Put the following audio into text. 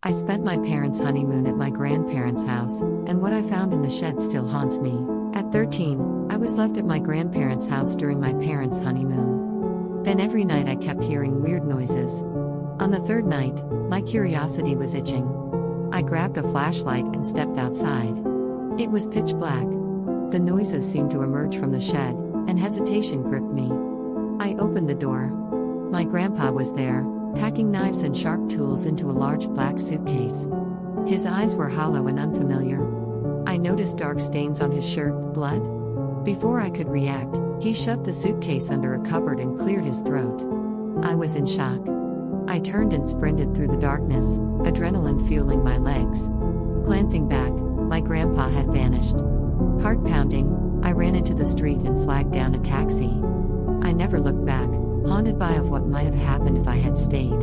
I spent my parents' honeymoon at my grandparents' house, and what I found in the shed still haunts me. At 13, I was left at my grandparents' house during my parents' honeymoon. Then every night I kept hearing weird noises. On the third night, my curiosity was itching. I grabbed a flashlight and stepped outside. It was pitch black. The noises seemed to emerge from the shed, and hesitation gripped me. I opened the door. My grandpa was there, packing knives and sharp tools into a large black suitcase. His eyes were hollow and unfamiliar. I noticed dark stains on his shirt, blood. Before I could react, he shoved the suitcase under a cupboard and cleared his throat. I was in shock. I turned and sprinted through the darkness, adrenaline fueling my legs. Glancing back, my grandpa had vanished. Heart pounding, I ran into the street and flagged down a taxi. I never looked back, haunted by what might have happened if I had stayed.